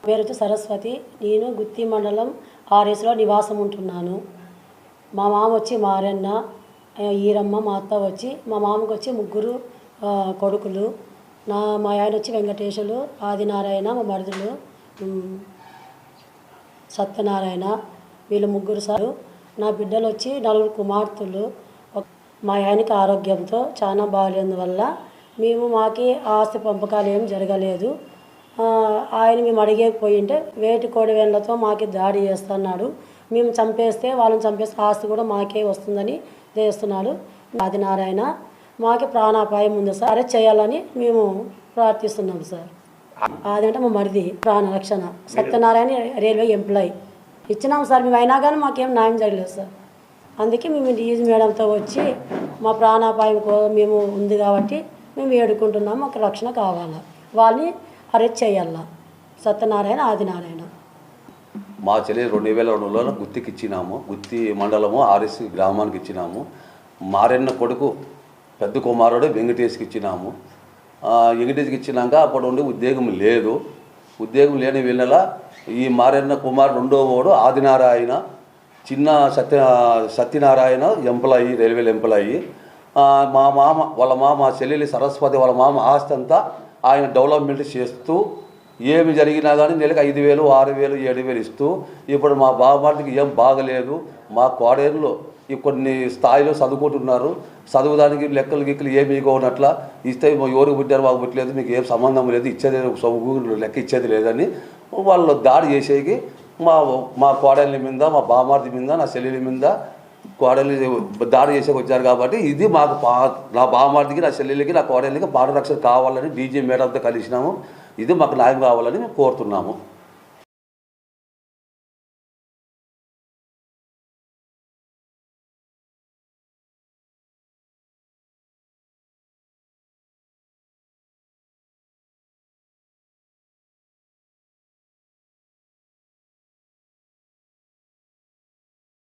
పేరు వచ్చి సరస్వతి. నేను గుత్తి మండలం ఆర్ఎస్లో నివాసం ఉంటున్నాను. మా మామ వచ్చి మారన్న, ఈరమ్మ, మా అత్త వచ్చి, మా మామకు వచ్చి ముగ్గురు కొడుకులు. మా ఆయన వచ్చి వెంకటేశులు, ఆదినారాయణ, మా మరుదులు సత్యనారాయణ, వీళ్ళు ముగ్గురు సారు. నా బిడ్డలు వచ్చి 4 కుమార్తెలు. మా ఆయనకి ఆరోగ్యంతో చాలా బాగాలేందువల్ల మాకి ఆస్తి పంపకాలు ఏం జరగలేదు. ఆయన మేము అడిగేకపోయింటే వేటి కోడివేళ్ళతో మాకి దాడి చేస్తున్నాడు. మేము చంపేస్తే వాళ్ళని చంపేస్తే ఆస్తి కూడా మాకే వస్తుందని చేస్తున్నాడు. ఆదినారాయణ మాకి ప్రాణాపాయం ఉంది సార్, అరెస్ట్ చేయాలని మేము ప్రార్థిస్తున్నాం సార్. అదంటే మా మరిది ప్రాణరక్షణ. సత్యనారాయణ రైల్వే ఎంప్లాయీ ఇచ్చినాం సార్. మేము అయినా కానీ మాకేం న్యాయం జరగలేదు సార్. అందుకే మేము డీజీ మేడంతో వచ్చి మా ప్రాణాపాయం మేము ఉంది కాబట్టి మేము వేడుకుంటున్నాము. మాకు రక్షణ కావాలా, వాళ్ళని అరెస్ట్ చేయాల. సత్యనారాయణ, ఆదినారాయణ. మా చెల్లి 2002లో గుత్తికి ఇచ్చినాము. గుత్తి మండలము ఆర్ఎస్ గ్రామానికి ఇచ్చినాము. మారెన్న కొడుకు పెద్ద కుమారుడు వెంకటేష్కి ఇచ్చినాము. వెంకటేష్కి ఇచ్చినాక అప్పుడు ఉండి ఉద్యోగం లేదు. ఉద్యోగం లేని వీళ్ళ ఈ మారెన్న కుమారుడు రెండో వాడు ఆదినారాయణ, చిన్న సత్యనారాయణ ఎంప్లాయీ, రైల్వే ఎంప్లాయీ. మా మామ వాళ్ళ మా చెల్లెలి సరస్వతి వాళ్ళ మామ ఆస్తి అంతా ఆయన డెవలప్మెంట్ చేస్తూ ఏమి జరిగినా కానీ నెలకు 5,000, 6,000, 7,000 ఇస్తూ ఇప్పుడు మా బావమరిదికి ఏం బాగలేదు. మా కోడేరులో కొన్ని స్థాయిలో చదువుకుంటున్నారు. చదువుదానికి లెక్కలు గిక్కలు ఏమి ఉన్నట్ల ఇస్తే ఎవరికి పుట్టారు మాకు పుట్టలేదు, మీకు ఏం సంబంధం లేదు, ఇచ్చేది లెక్క ఇచ్చేది లేదని వాళ్ళు దాడి చేసేకి మా కోడళ్ళ మీద, మా బావమరిది మీద, నా చెల్లెల మీద కోడలి దాడి చేసేకి వచ్చారు. కాబట్టి ఇది మాకు నా బావమరిదికి, నా చెల్లెలకి, నా కోడళ్ళకి ప్రాణరక్షణ కావాలని డీజీ మేడంతో కలిసినాము. ఇది మాకు న్యాయం కావాలని మేము కోరుతున్నాము.